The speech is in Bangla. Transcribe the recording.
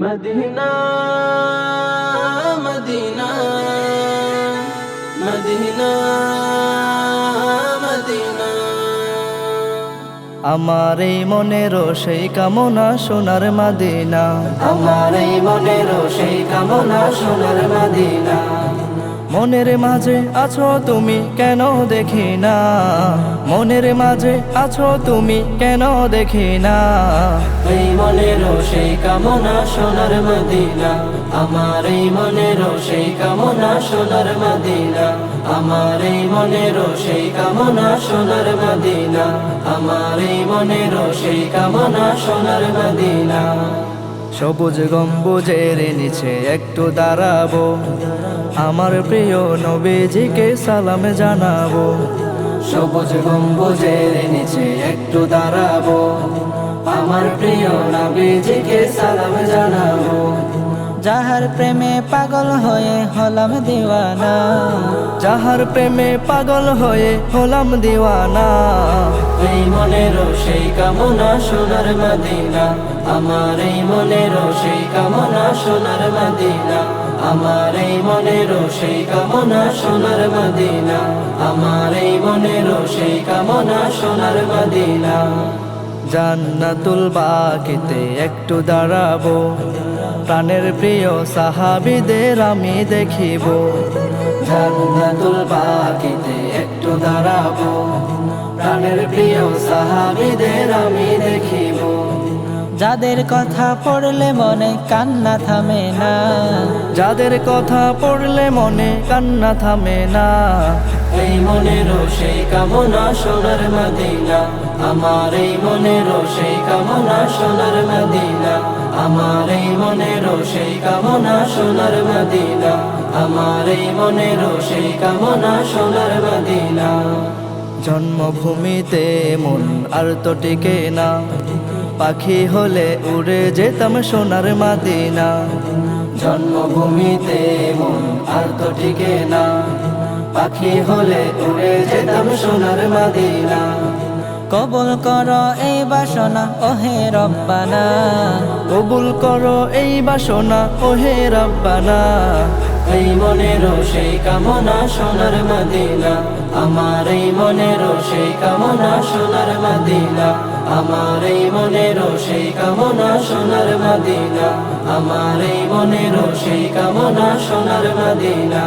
Medina Medina Medina Medina. আমার এই মনের সেই কামনা সোনার মদিনা, আমার এই মনের সেই কামনা সোনার মদিনা। মনের মাঝে আছো তুমি কেন দেখি না, মনের মাঝে আছো তুমি কেন দেখি না। এই মনের সেই কামনা সোনার মদিনা, আমার এই মনের সেই কামনা সোনার মদিনা। আমার এই মনের সেই কামনা সোনার মদিনা, আমার এই মনের সেই কামনা সোনার মদিনা। সবুজ গম্বুজের নিচে একটু দাঁড়াবো, আমার প্রিয় নবীজিকে সালাম জানাবো। সবুজ গম্বুজের নিচে একটু দাঁড়াবো, আমার প্রিয় নবীজিকে সালাম জানাবো। যাহার প্রেমে পাগল হয়ে হলাম দিওয়ানা, যাহার প্রেমে পাগল হয়ে হলাম দিওয়ানা। এই মনের সেই কামনা সোনার মদিনা, আমার এই মনের সেই কামনা সোনার মদিনা। আমার এই মনের সেই কামনা সোনার মদিনা, আমার এই মনের সেই কামনা সোনার মদিনা। জান্নাতুল বাকিতে একটু দাঁড়াবো, প্রাণের প্রিয় সাহাবীদের আমি দেখিব। জান্নাতুল বাকিতে একটু দাঁড়াবো, প্রাণের প্রিয় সাহাবীদের আমি দেখিব। যাদের কথা পড়লে মনে কান্না থামে না, যাদের কথা পড়লে মনে কান্না থামে না। এই মনের সেই কামনা সোনার মদিনা, আমার এই মনের সেই কামনা সোনার মদিনা। আমার এই মনের সেই কামনা সোনার মদিনা, আমার এই মনের সেই কামনা সোনার মদিনা। জন্মভূমিতে মন আর তো টিকে না, পাখি হলে উড়ে যেতাম সোনার মদিনা। জন্মভূমিতে মন আর তো টিকে না, পাখি হলে উড়ে যেতাম সোনার মদিনা। কবুল করো এই বাসনা ওহে রব্বানা, কবুল করো এই বাসনা ওহে রব্বানা। এই মনের সেই কামনা সোনার মদিনা, আমার এই মনের সেই কামনা সোনার মদিনা। আমার এই মনের সেই কামনা সোনার মদিনা, আমার এই মনের সেই কামনা সোনার মদিনা।